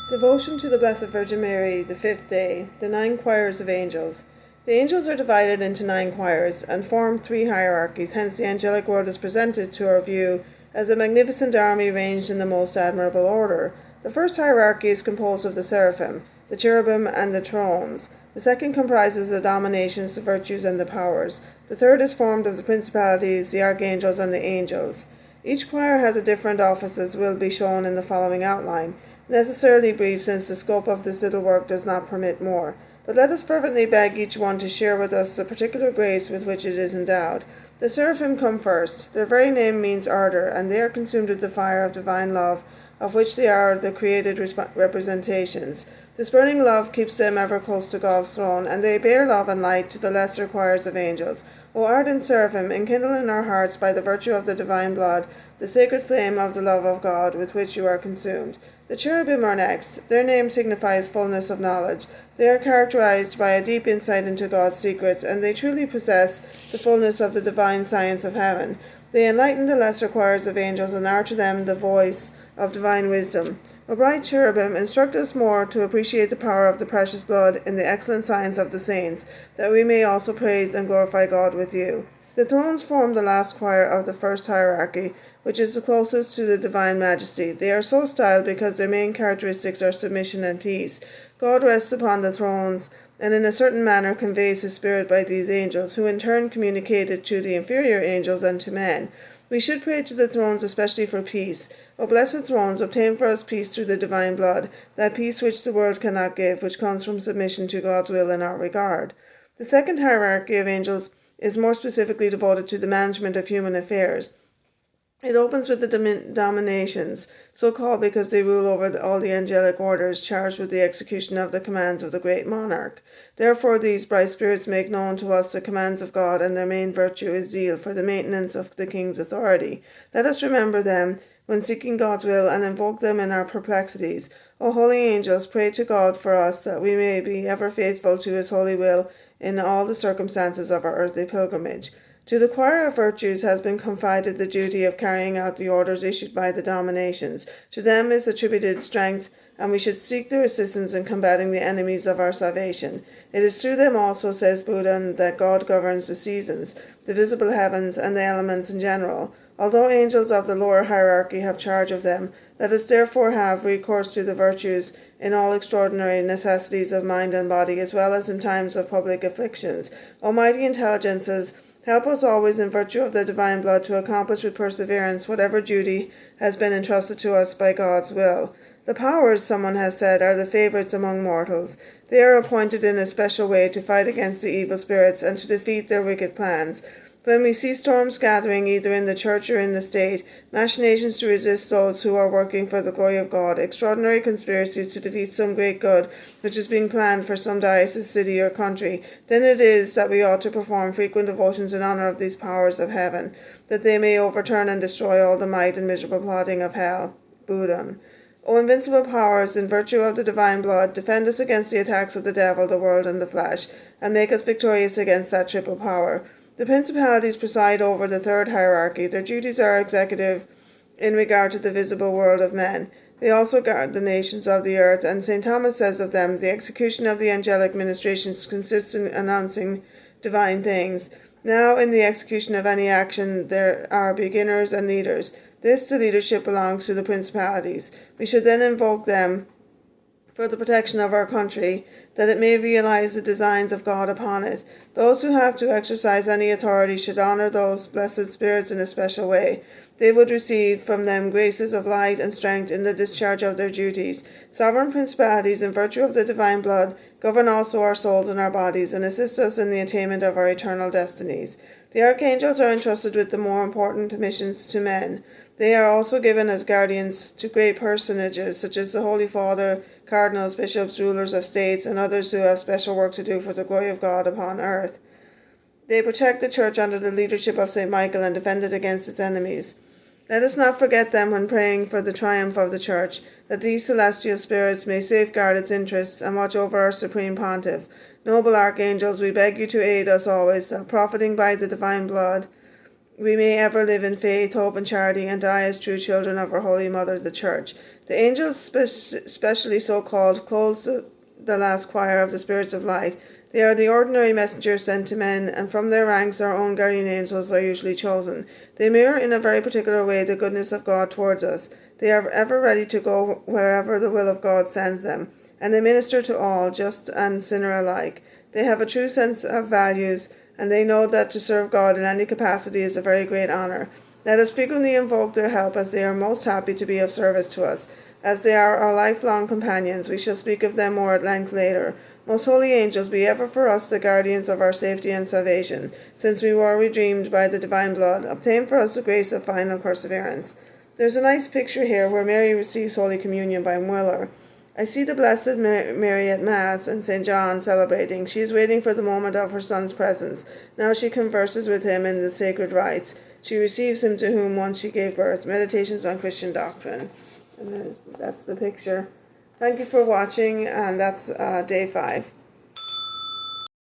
Devotion to the Blessed Virgin Mary, the fifth day, the 9 choirs of angels. The angels are divided into 9 choirs and form 3 hierarchies, hence the angelic world is presented to our view as a magnificent army ranged in the most admirable order. The first hierarchy is composed of the seraphim, the cherubim, and the thrones. The second comprises the dominations, the virtues, and the powers. The third is formed of the principalities, the archangels, and the angels. Each choir has a different office, as will be shown in the following outline, necessarily brief since the scope of this little work does not permit more. But let us fervently beg each one to share with us the particular grace with which it is endowed. The seraphim come first. Their very name means ardour, and they are consumed with the fire of divine love, of which they are the created representations. This burning love keeps them ever close to God's throne, and they bear love and light to the lesser choirs of angels. O ardent seraphim, enkindle in our hearts by the virtue of the divine blood the sacred flame of the love of God with which you are consumed. The cherubim are next. Their name signifies fullness of knowledge. They are characterized by a deep insight into God's secrets, and they truly possess the fullness of the divine science of heaven. They enlighten the lesser choirs of angels and are to them the voice of divine wisdom. O bright cherubim, instruct us more to appreciate the power of the precious blood in the excellent science of the saints, that we may also praise and glorify God with you. The thrones form the last choir of the first hierarchy, which is the closest to the divine majesty. They are so styled because their main characteristics are submission and peace. God rests upon the thrones, and in a certain manner conveys his spirit by these angels, who in turn communicate it to the inferior angels and to men. We should pray to the thrones especially for peace. O blessed thrones, obtain for us peace through the divine blood, that peace which the world cannot give, which comes from submission to God's will in our regard. The second hierarchy of angels is more specifically devoted to the management of human affairs. It opens with the dominations, so called because they rule over all the angelic orders charged with the execution of the commands of the great monarch. Therefore these bright spirits make known to us the commands of God, and their main virtue is zeal for the maintenance of the king's authority. Let us remember them when seeking God's will, and invoke them in our perplexities. O holy angels, pray to God for us, that we may be ever faithful to his holy will in all the circumstances of our earthly pilgrimage. To the choir of virtues has been confided the duty of carrying out the orders issued by the dominations. To them is attributed strength, and we should seek their assistance in combating the enemies of our salvation. It is through them also, says Buddha, that God governs the seasons, the visible heavens, and the elements in general. Although angels of the lower hierarchy have charge of them, let us therefore have recourse to the virtues in all extraordinary necessities of mind and body, as well as in times of public afflictions. Almighty intelligences, help us always in virtue of the divine blood to accomplish with perseverance whatever duty has been entrusted to us by God's will. The powers, someone has said, are the favorites among mortals. They are appointed in a special way to fight against the evil spirits and to defeat their wicked plans. When we see storms gathering either in the church or in the state, machinations to resist those who are working for the glory of God, extraordinary conspiracies to defeat some great good which is being planned for some diocese, city, or country, then it is that we ought to perform frequent devotions in honor of these powers of heaven, that they may overturn and destroy all the might and miserable plotting of hell. Buddha. O invincible powers, in virtue of the divine blood, defend us against the attacks of the devil, the world, and the flesh, and make us victorious against that triple power. The principalities preside over the third hierarchy. Their duties are executive in regard to the visible world of men. They also guard the nations of the earth, and St. Thomas says of them, the execution of the angelic ministrations consists in announcing divine things. Now, in the execution of any action, there are beginners and leaders. This, the leadership, belongs to the principalities. We should then invoke them for the protection of our country, that it may realize the designs of God upon it. Those who have to exercise any authority should honor those blessed spirits in a special way. They would receive from them graces of light and strength in the discharge of their duties. Sovereign principalities, in virtue of the divine blood, govern also our souls and our bodies, and assist us in the attainment of our eternal destinies. The archangels are entrusted with the more important missions to men. They are also given as guardians to great personages, such as the Holy Father, cardinals, bishops, rulers of states, and others who have special work to do for the glory of God upon earth. They protect the church under the leadership of St. Michael and defend it against its enemies. Let us not forget them when praying for the triumph of the church, that these celestial spirits may safeguard its interests and watch over our supreme pontiff. Noble archangels, we beg you to aid us always, that profiting by the divine blood, we may ever live in faith, hope, and charity, and die as true children of our Holy Mother, the Church. The angels, specially so called, close the last choir of the spirits of light. They are the ordinary messengers sent to men, and from their ranks our own guardian angels are usually chosen. They mirror in a very particular way the goodness of God towards us. They are ever ready to go wherever the will of God sends them, and they minister to all, just and sinner alike. They have a true sense of values, and they know that to serve God in any capacity is a very great honour. Let us frequently invoke their help, as they are most happy to be of service to us. As they are our lifelong companions, we shall speak of them more at length later. Most holy angels, be ever for us the guardians of our safety and salvation, since we were redeemed by the divine blood. Obtain for us the grace of final perseverance. There's a nice picture here where Mary receives Holy Communion by Mueller. I see the Blessed Mary at Mass and St. John celebrating. She is waiting for the moment of her son's presence. Now she converses with him in the sacred rites. She receives him to whom once she gave birth. Meditations on Christian Doctrine. And then that's the picture. Thank you for watching, and that's day 5.